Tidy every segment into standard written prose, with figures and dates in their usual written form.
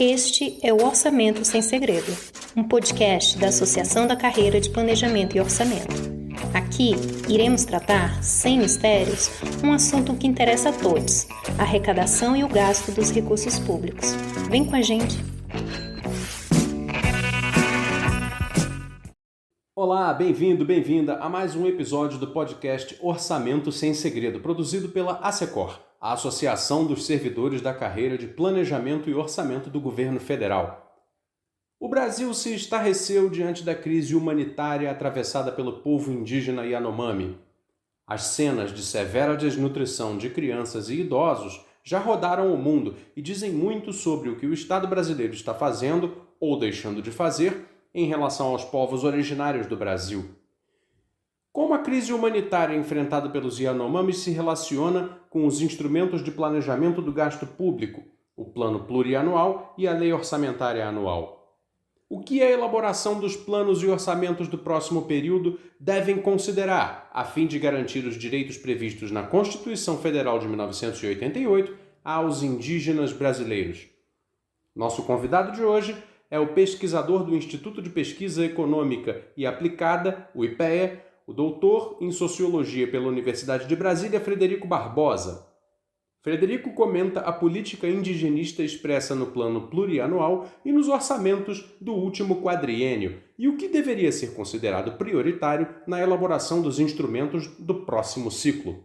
Este é o Orçamento Sem Segredo, um podcast da Associação da Carreira de Planejamento e Orçamento. Aqui, iremos tratar, sem mistérios, um assunto que interessa a todos, a arrecadação e o gasto dos recursos públicos. Vem com a gente! Olá, bem-vindo, bem-vinda a mais um episódio do podcast Orçamento Sem Segredo, produzido pela ASECOR, a Associação dos Servidores da Carreira de Planejamento e Orçamento do Governo Federal. O Brasil se estarreceu diante da crise humanitária atravessada pelo povo indígena Yanomami. As cenas de severa desnutrição de crianças e idosos já rodaram o mundo e dizem muito sobre o que o Estado brasileiro está fazendo ou deixando de fazer em relação aos povos originários do Brasil. Como a crise humanitária enfrentada pelos Yanomamis se relaciona com os instrumentos de planejamento do gasto público, o Plano Plurianual e a Lei Orçamentária Anual? O que a elaboração dos planos e orçamentos do próximo período devem considerar, a fim de garantir os direitos previstos na Constituição Federal de 1988 aos indígenas brasileiros? Nosso convidado de hoje é o pesquisador do Instituto de Pesquisa Econômica e Aplicada, o IPEA, o doutor em Sociologia pela Universidade de Brasília, Frederico Barbosa. Frederico comenta a política indigenista expressa no Plano Plurianual e nos orçamentos do último quadriênio e o que deveria ser considerado prioritário na elaboração dos instrumentos do próximo ciclo.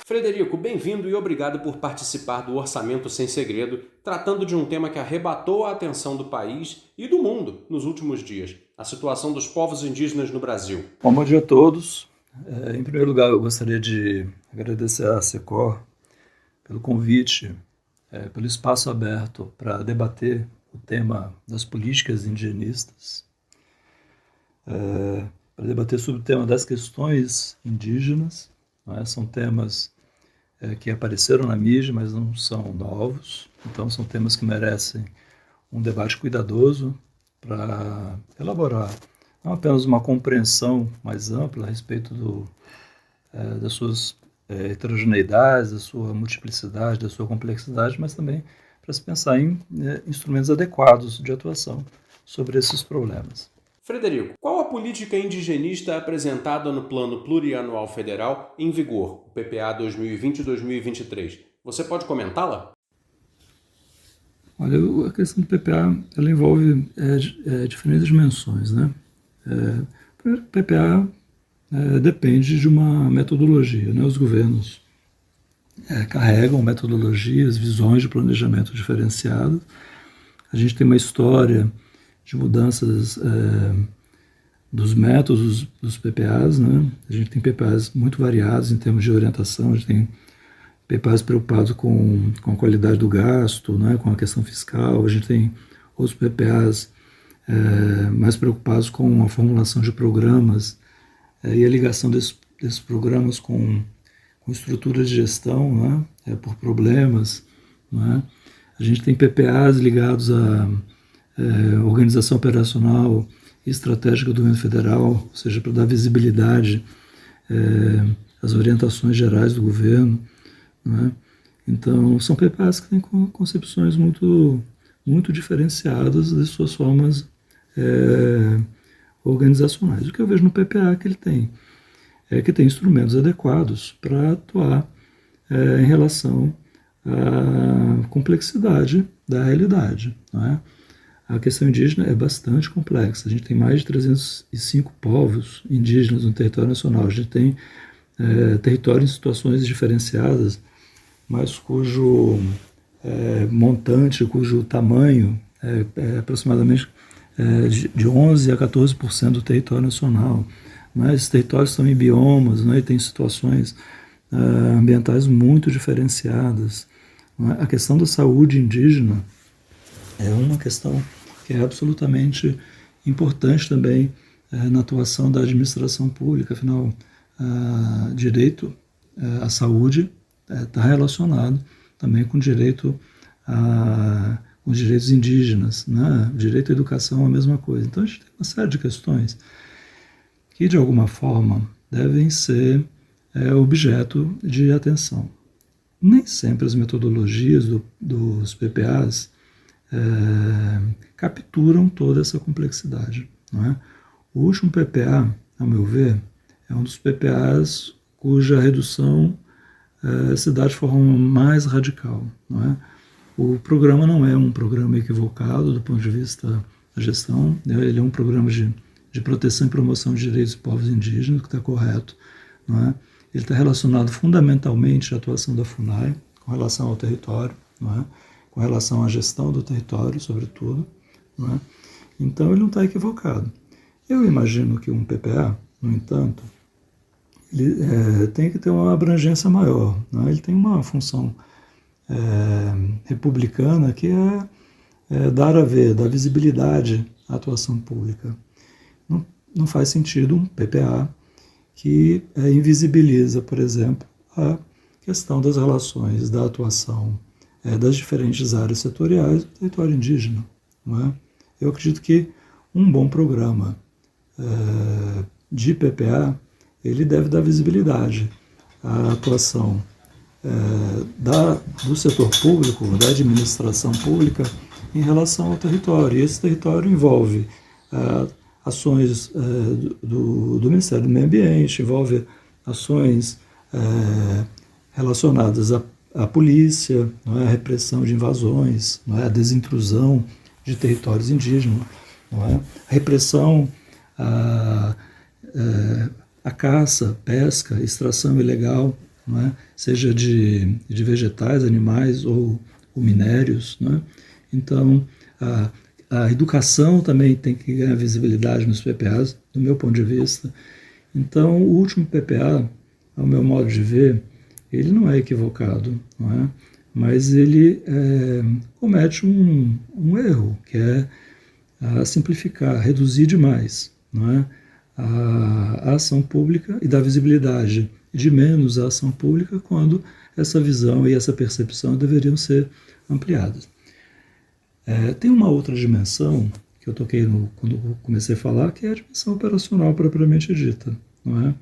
Frederico, bem-vindo e obrigado por participar do Orçamento Sem Segredo, tratando de um tema que arrebatou a atenção do país e do mundo nos últimos dias, a situação dos povos indígenas no Brasil. Bom dia a todos. Em primeiro lugar, eu gostaria de agradecer à ASECOR pelo convite, pelo espaço aberto para debater o tema das políticas indigenistas, para debater sobre o tema das questões indígenas. São temas que apareceram na mídia, mas não são novos. Então, são temas que merecem um debate cuidadoso para elaborar não apenas uma compreensão mais ampla a respeito das suas heterogeneidades, da sua multiplicidade, da sua complexidade, mas também para se pensar em instrumentos adequados de atuação sobre esses problemas. Frederico, qual a política indigenista apresentada no Plano Plurianual Federal em vigor, o PPA 2020-2023? Você pode comentá-la? Olha, a questão do PPA ela envolve diferentes dimensões, né? O PPA depende de uma metodologia, né? Os governos carregam metodologias, visões de planejamento diferenciadas. A gente tem uma história de mudanças dos métodos dos PPAs, né? A gente tem PPAs muito variados em termos de orientação, a gente tem PPAs preocupados com a qualidade do gasto, né? Com a questão fiscal, a gente tem outros PPAs mais preocupados com a formulação de programas e a ligação desses programas com estruturas de gestão, né? Por problemas, né? A gente tem PPAs ligados a organização operacional e estratégica do governo federal, ou seja, para dar visibilidade às orientações gerais do governo, né? Então, são PPAs que têm concepções muito, muito diferenciadas das suas formas organizacionais. O que eu vejo no PPA que ele tem é que tem instrumentos adequados para atuar em relação à complexidade da realidade, não é? A questão indígena é bastante complexa. A gente tem mais de 305 povos indígenas no território nacional. A gente tem território em situações diferenciadas, mas cujo montante, cujo tamanho é aproximadamente de 11% a 14% do território nacional. Mas esses territórios estão em biomas, né, e tem situações ambientais muito diferenciadas. A questão da saúde indígena é uma questão que é absolutamente importante também na atuação da administração pública. Afinal, direito à saúde está relacionado também com direito com os direitos indígenas, né? Direito à educação é a mesma coisa. Então a gente tem uma série de questões que, de alguma forma, devem ser objeto de atenção. nem sempre as metodologias dos PPAs capturam toda essa complexidade, não é? O último PPA, ao meu ver, é um dos PPAs cuja redução se dá de forma mais radical, não é? O programa não é um programa equivocado do ponto de vista da gestão, né? Ele é um programa de proteção e promoção de direitos de povos indígenas, que está correto, não é? Ele está relacionado fundamentalmente à atuação da FUNAI, com relação ao território, não é? Com relação à gestão do território, sobretudo, não é? Então ele não está equivocado. Eu imagino que um PPA, no entanto, ele tem que ter uma abrangência maior, não é? Ele tem uma função republicana que é dar a ver, dar visibilidade à atuação pública. Não faz sentido um PPA que invisibiliza, por exemplo, a questão das relações da atuação das diferentes áreas setoriais do território indígena, não é? Eu acredito que um bom programa de PPA, ele deve dar visibilidade à atuação do setor público, da administração pública, em relação ao território. E esse território envolve ações do Ministério do Meio Ambiente, envolve ações relacionadas à polícia, não é? A repressão de invasões, não é? A desintrusão de territórios indígenas, não é? A repressão a caça, pesca, extração ilegal, não é? Seja de vegetais, animais ou minérios, não é? Então, a educação também tem que ganhar visibilidade nos PPAs, do meu ponto de vista. Então, o último PPA, ao meu modo de ver, ele não é equivocado, não é? Mas ele comete um erro, que é simplificar, reduzir demais, não é? A ação pública e dar visibilidade de menos à ação pública quando essa visão e essa percepção deveriam ser ampliadas. Tem uma outra dimensão que eu toquei quando eu comecei a falar, que é a dimensão operacional propriamente dita, não é?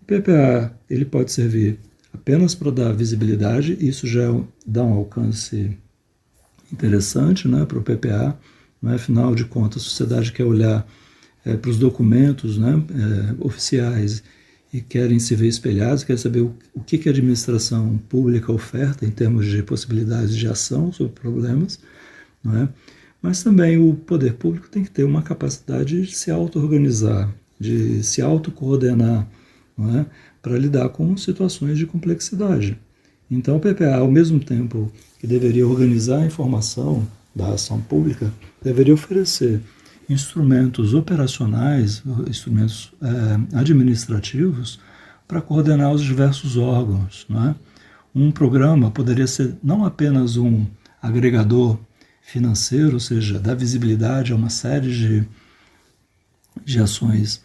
O PPA ele pode servir apenas para dar visibilidade, isso já dá um alcance interessante, né, para o PPA, não é? Afinal de contas, a sociedade quer olhar para os documentos, né, oficiais e querem se ver espelhados, querem saber o que a administração pública oferta em termos de possibilidades de ação sobre problemas, não é? Mas também o poder público tem que ter uma capacidade de se auto-organizar, de se auto-coordenar, não é? Para lidar com situações de complexidade. Então o PPA, ao mesmo tempo que deveria organizar a informação da ação pública, deveria oferecer instrumentos operacionais, instrumentos administrativos para coordenar os diversos órgãos, não é? Um programa poderia ser não apenas um agregador financeiro, ou seja, dar visibilidade a uma série de ações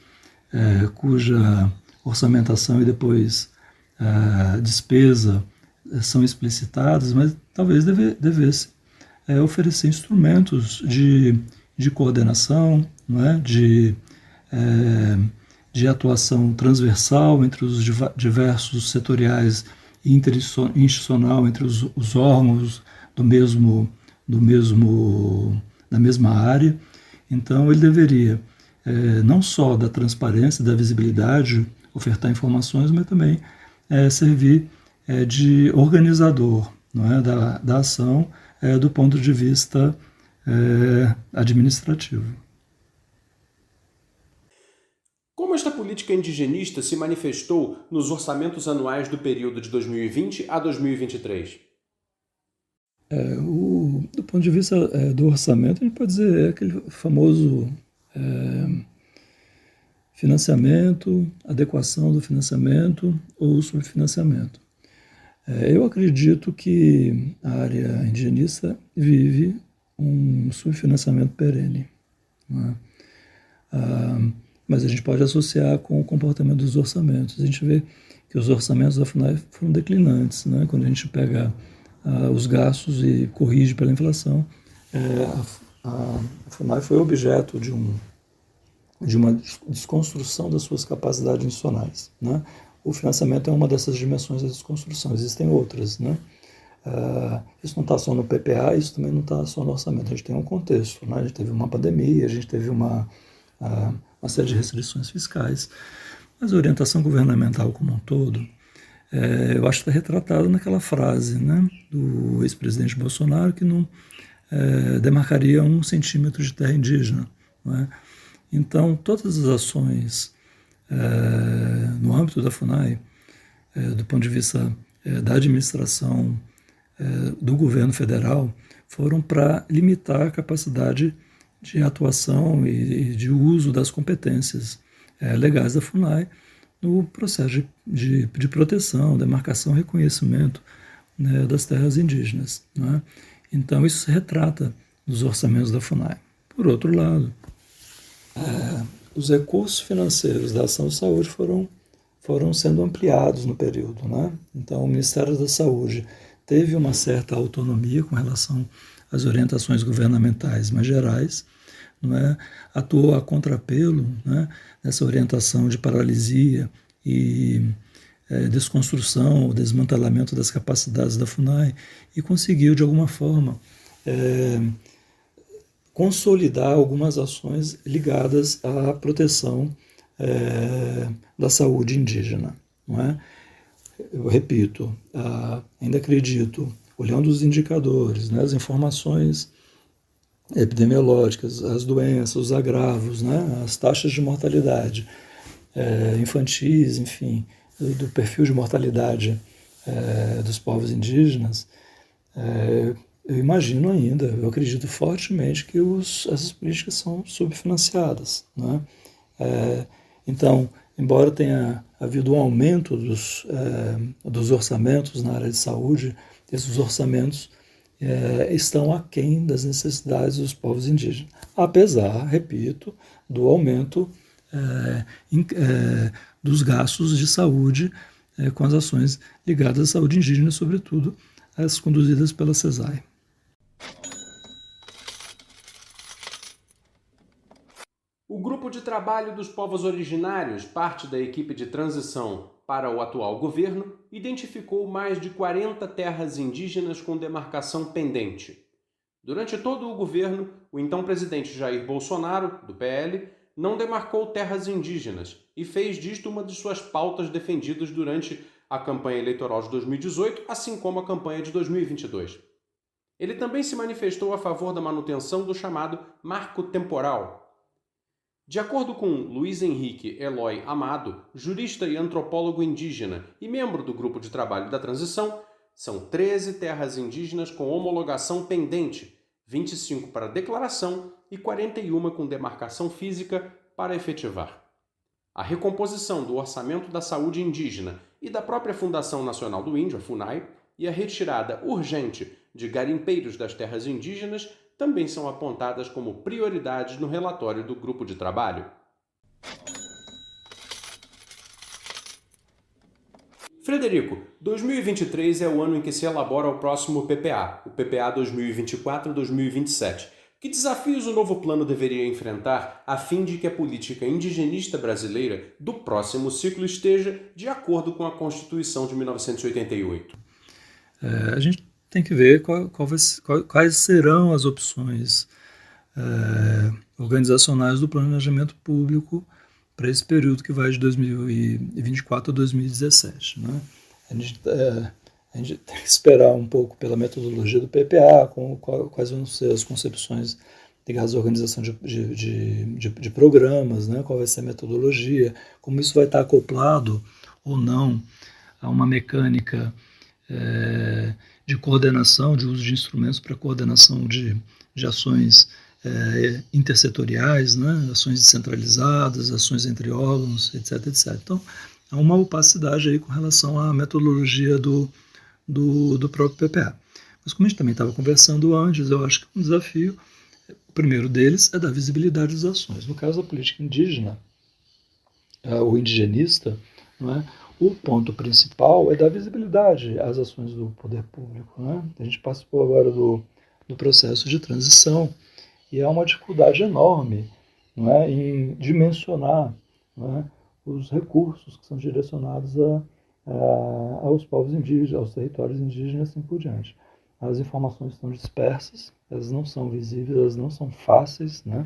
cuja orçamentação e depois despesa são explicitadas, mas talvez devesse oferecer instrumentos de coordenação, não é? De atuação transversal entre os diversos setoriais e interinstitucional entre os órgãos da mesma área. Então ele deveria não só da transparência, da visibilidade, ofertar informações, mas também servir de organizador, não é? da ação do ponto de vista administrativo. Como esta política indigenista se manifestou nos orçamentos anuais do período de 2020 a 2023? Do ponto de vista do orçamento, a gente pode dizer aquele famoso financiamento, adequação do financiamento ou subfinanciamento. Eu acredito que a área indigenista vive um subfinanciamento perene, não é? Mas a gente pode associar com o comportamento dos orçamentos. A gente vê que os orçamentos da FUNAI foram declinantes, né? Quando a gente pega os gastos e corrige pela inflação, a FUNAI foi objeto de uma desconstrução das suas capacidades institucionais, né? o financiamento é uma dessas dimensões da desconstrução, existem outras, né? Isso não está só no PPA, isso também não está só no orçamento, a gente tem um contexto, né? A gente teve uma pandemia, a gente teve uma série de restrições fiscais, mas a orientação governamental como um todo, eu acho que está retratado naquela frase, né, do ex-presidente Bolsonaro, que não demarcaria 1 centímetro de terra indígena, não é? Então, todas as ações no âmbito da FUNAI, do ponto de vista da administração do governo federal, foram para limitar a capacidade de atuação e de uso das competências legais da FUNAI no processo de proteção, demarcação e reconhecimento, né, das terras indígenas, não é? Então, isso se retrata nos orçamentos da FUNAI. Por outro lado, os recursos financeiros da ação de saúde foram sendo ampliados no período, né? Então, o Ministério da Saúde teve uma certa autonomia com relação às orientações governamentais mais gerais, não é? Atuou a contrapelo, né, nessa orientação de paralisia e desconstrução, o desmantelamento das capacidades da FUNAI, e conseguiu, de alguma forma, consolidar algumas ações ligadas à proteção da saúde indígena, não é? Eu repito, ainda acredito, olhando os indicadores, né, as informações epidemiológicas, as doenças, os agravos, né, as taxas de mortalidade infantis, enfim, do perfil de mortalidade dos povos indígenas, eu imagino ainda, eu acredito fortemente que essas políticas são subfinanciadas, né? Então, embora tenha havido um aumento dos orçamentos na área de saúde, esses orçamentos estão aquém das necessidades dos povos indígenas, apesar, repito, do aumento dos gastos de saúde com as ações ligadas à saúde indígena, sobretudo as conduzidas pela CESAI. O Grupo de Trabalho dos Povos Originários, parte da equipe de transição para o atual governo, identificou mais de 40 terras indígenas com demarcação pendente. Durante todo o governo, o então presidente Jair Bolsonaro, do PL, não demarcou terras indígenas e fez disto uma de suas pautas defendidas durante a campanha eleitoral de 2018, assim como a campanha de 2022. Ele também se manifestou a favor da manutenção do chamado Marco Temporal. De acordo com Luiz Henrique Eloy Amado, jurista e antropólogo indígena e membro do Grupo de Trabalho da Transição, são 13 terras indígenas com homologação pendente, 25 para declaração e 41 com demarcação física para efetivar. A recomposição do orçamento da saúde indígena e da própria Fundação Nacional do Índio, a FUNAI, e a retirada urgente de garimpeiros das terras indígenas também são apontadas como prioridades no relatório do grupo de trabalho. Frederico, 2023 é o ano em que se elabora o próximo PPA, o PPA 2024-2027. Que desafios o novo plano deveria enfrentar a fim de que a política indigenista brasileira do próximo ciclo esteja de acordo com a Constituição de 1988? A gente tem que ver quais serão as opções organizacionais do planejamento público para esse período que vai de 2024 a 2017. Né? A gente tem que esperar um pouco pela metodologia do PPA, quais vão ser as concepções ligadas à organização de programas, né? Qual vai ser a metodologia, como isso vai estar acoplado ou não a uma mecânica de coordenação, de uso de instrumentos para coordenação de ações intersetoriais, né? Ações descentralizadas, ações entre órgãos, etc, etc. Então, há uma opacidade aí com relação à metodologia do próprio PPA. Mas como a gente também estava conversando antes, eu acho que um desafio, o primeiro deles é dar visibilidade às ações. No caso da política indígena, o indigenista, não é? O ponto principal é dar visibilidade às ações do poder público. Né? A gente participou agora do processo de transição e há uma dificuldade enorme, não é? Em dimensionar, não é? os recursos que são direcionados aos povos indígenas, aos territórios indígenas e assim por diante. As informações estão dispersas, elas não são visíveis, elas não são fáceis, né,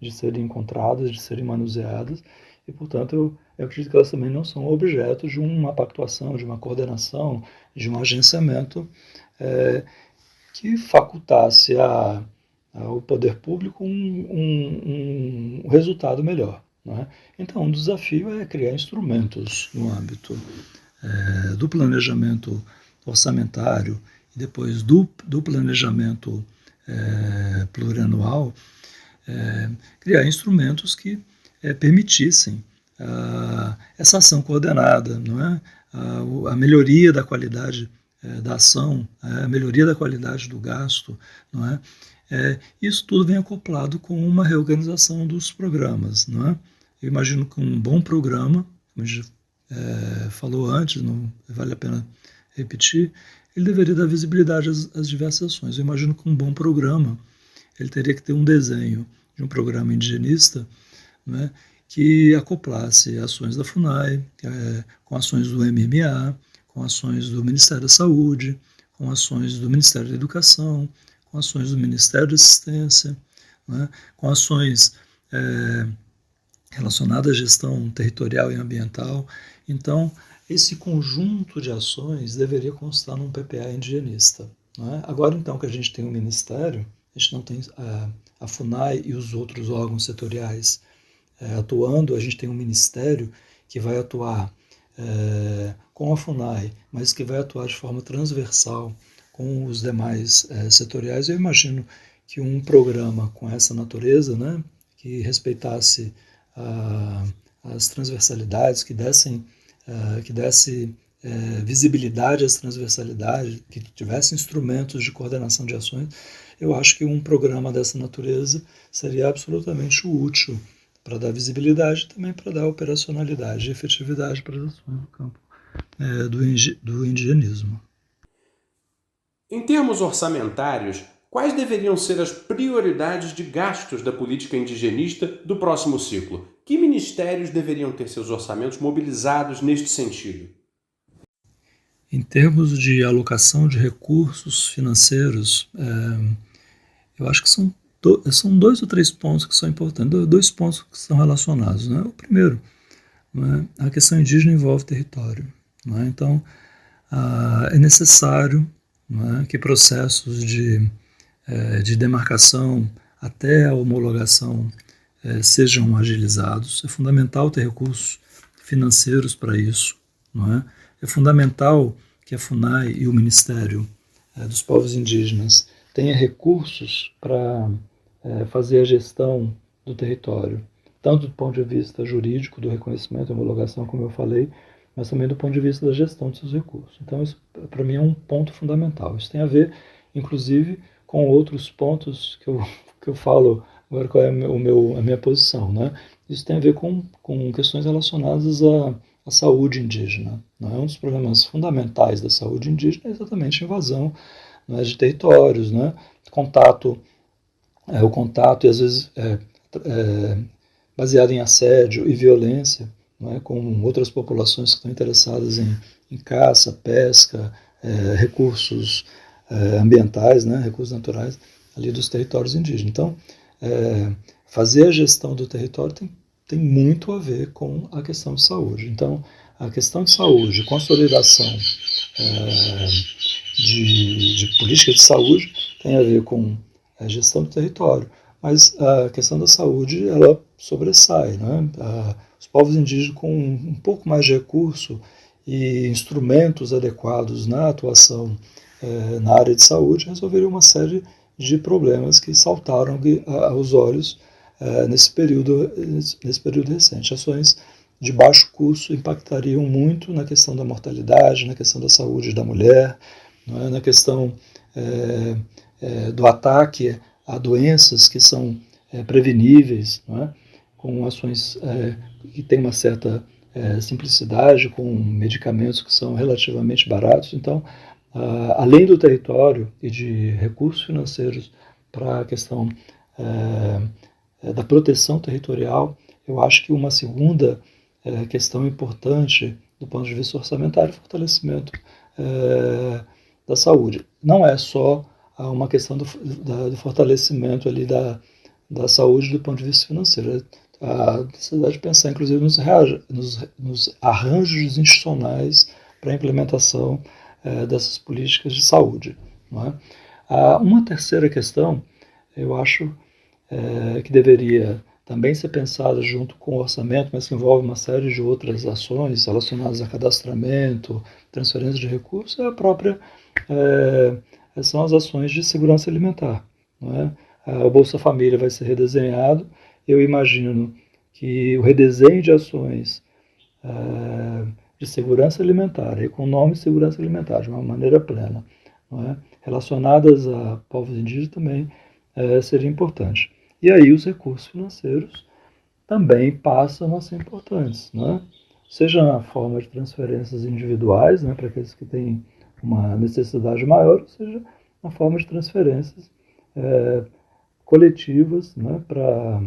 de serem encontradas, de serem manuseadas, e, portanto, eu acredito que elas também não são objeto de uma pactuação, de uma coordenação, de um agenciamento que facultasse ao poder público um resultado melhor. Né? Então, o desafio é criar instrumentos no âmbito do planejamento orçamentário e depois do planejamento plurianual, criar instrumentos que permitissem essa ação coordenada, não é? A melhoria da qualidade da ação, a melhoria da qualidade do gasto, não é? Isso tudo vem acoplado com uma reorganização dos programas, não é? Eu imagino que um bom programa, como a gente falou antes, não vale a pena repetir, ele deveria dar visibilidade às diversas ações. Eu imagino que um bom programa, ele teria que ter um desenho de um programa indigenista, né, que acoplasse ações da FUNAI, com ações do MMA, com ações do Ministério da Saúde, com ações do Ministério da Educação, com ações do Ministério da Assistência, né, com ações relacionadas à gestão territorial e ambiental. Então, esse conjunto de ações deveria constar num PPA indigenista. Né? Agora, então, que a gente tem um ministério, a gente não tem a FUNAI e os outros órgãos setoriais atuando, a gente tem um ministério que vai atuar com a FUNAI, mas que vai atuar de forma transversal com os demais setoriais. Eu imagino que um programa com essa natureza, né, que respeitasse as transversalidades, que desse visibilidade às transversalidades, que tivesse instrumentos de coordenação de ações, eu acho que um programa dessa natureza seria absolutamente útil para dar visibilidade e também para dar operacionalidade e efetividade para as ações no campo do indigenismo. Em termos orçamentários, quais deveriam ser as prioridades de gastos da política indigenista do próximo ciclo? Que ministérios deveriam ter seus orçamentos mobilizados neste sentido? Em termos de alocação de recursos financeiros, eu acho que são 2 ou 3 pontos que são importantes, 2 pontos que são relacionados. Né? O primeiro, né, a questão indígena envolve território. Né? Então, é necessário, né, que processos de demarcação até a homologação sejam agilizados. É fundamental ter recursos financeiros para isso. Não é? É fundamental que a FUNAI e o Ministério dos Povos Indígenas tenha recursos para fazer a gestão do território, tanto do ponto de vista jurídico, do reconhecimento e homologação, como eu falei, mas também do ponto de vista da gestão de seus recursos. Então, isso, para mim, é um ponto fundamental. Isso tem a ver, inclusive, com outros pontos que eu falo agora, qual é a minha posição. Né? Isso tem a ver com questões relacionadas à saúde indígena. Né? Um dos problemas fundamentais da saúde indígena é exatamente a invasão, né, de territórios, né? O contato e às vezes baseado em assédio e violência, né, com outras populações que estão interessadas em caça, pesca, recursos ambientais, né, recursos naturais ali dos territórios indígenas. Então, fazer a gestão do território tem muito a ver com a questão de saúde. Então, a questão de saúde, consolidação de política de saúde tem a ver com a gestão do território, mas a questão da saúde, ela sobressai, né? Os povos indígenas com um pouco mais de recurso e instrumentos adequados na atuação na área de saúde resolveriam uma série de problemas que saltaram aos olhos nesse período recente. Ações de baixo custo impactariam muito na questão da mortalidade, na questão da saúde da mulher, na questão do ataque a doenças que são preveníveis, com ações que têm uma certa simplicidade, com medicamentos que são relativamente baratos. Então, além do território e de recursos financeiros para a questão da proteção territorial, eu acho que uma segunda questão importante do ponto de vista orçamentário, fortalecimento da saúde. Não é só uma questão do fortalecimento ali da saúde do ponto de vista financeiro. A necessidade de pensar, inclusive, nos arranjos institucionais para a implementação dessas políticas de saúde. Não é? Uma terceira questão, eu acho que deveria também ser pensada junto com o orçamento, mas que envolve uma série de outras ações relacionadas a cadastramento, transferência de recursos, são as ações de segurança alimentar. Não é? O Bolsa Família vai ser redesenhado. Eu imagino que o redesenho de ações de segurança alimentar, e com o nome segurança alimentar, de uma maneira plena, não é? Relacionadas a povos indígenas também seria importante. E aí os recursos financeiros também passam a ser importantes, né? Seja na forma de transferências individuais, né, para aqueles que têm uma necessidade maior, seja na forma de transferências coletivas, né, para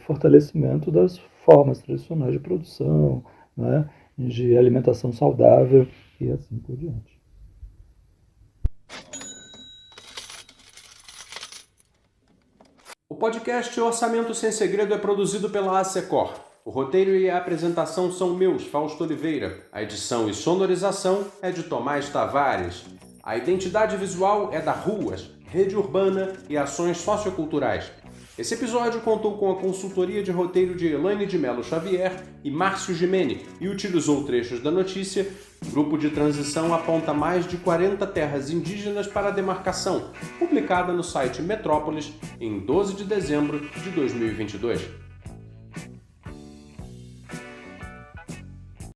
fortalecimento das formas tradicionais de produção, né, de alimentação saudável e assim por diante. O podcast Orçamento Sem Segredo é produzido pela ASECOR. O roteiro e a apresentação são meus, Fausto Oliveira. A edição e sonorização é de Tomás Tavares. A identidade visual é da Ruas, Rede Urbana e Ações Socioculturais. Esse episódio contou com a consultoria de roteiro de Elaine de Melo Xavier e Márcio Gimene e utilizou trechos da notícia. O grupo de transição aponta mais de 40 terras indígenas para a demarcação, publicada no site Metrópolis em 12 de dezembro de 2022.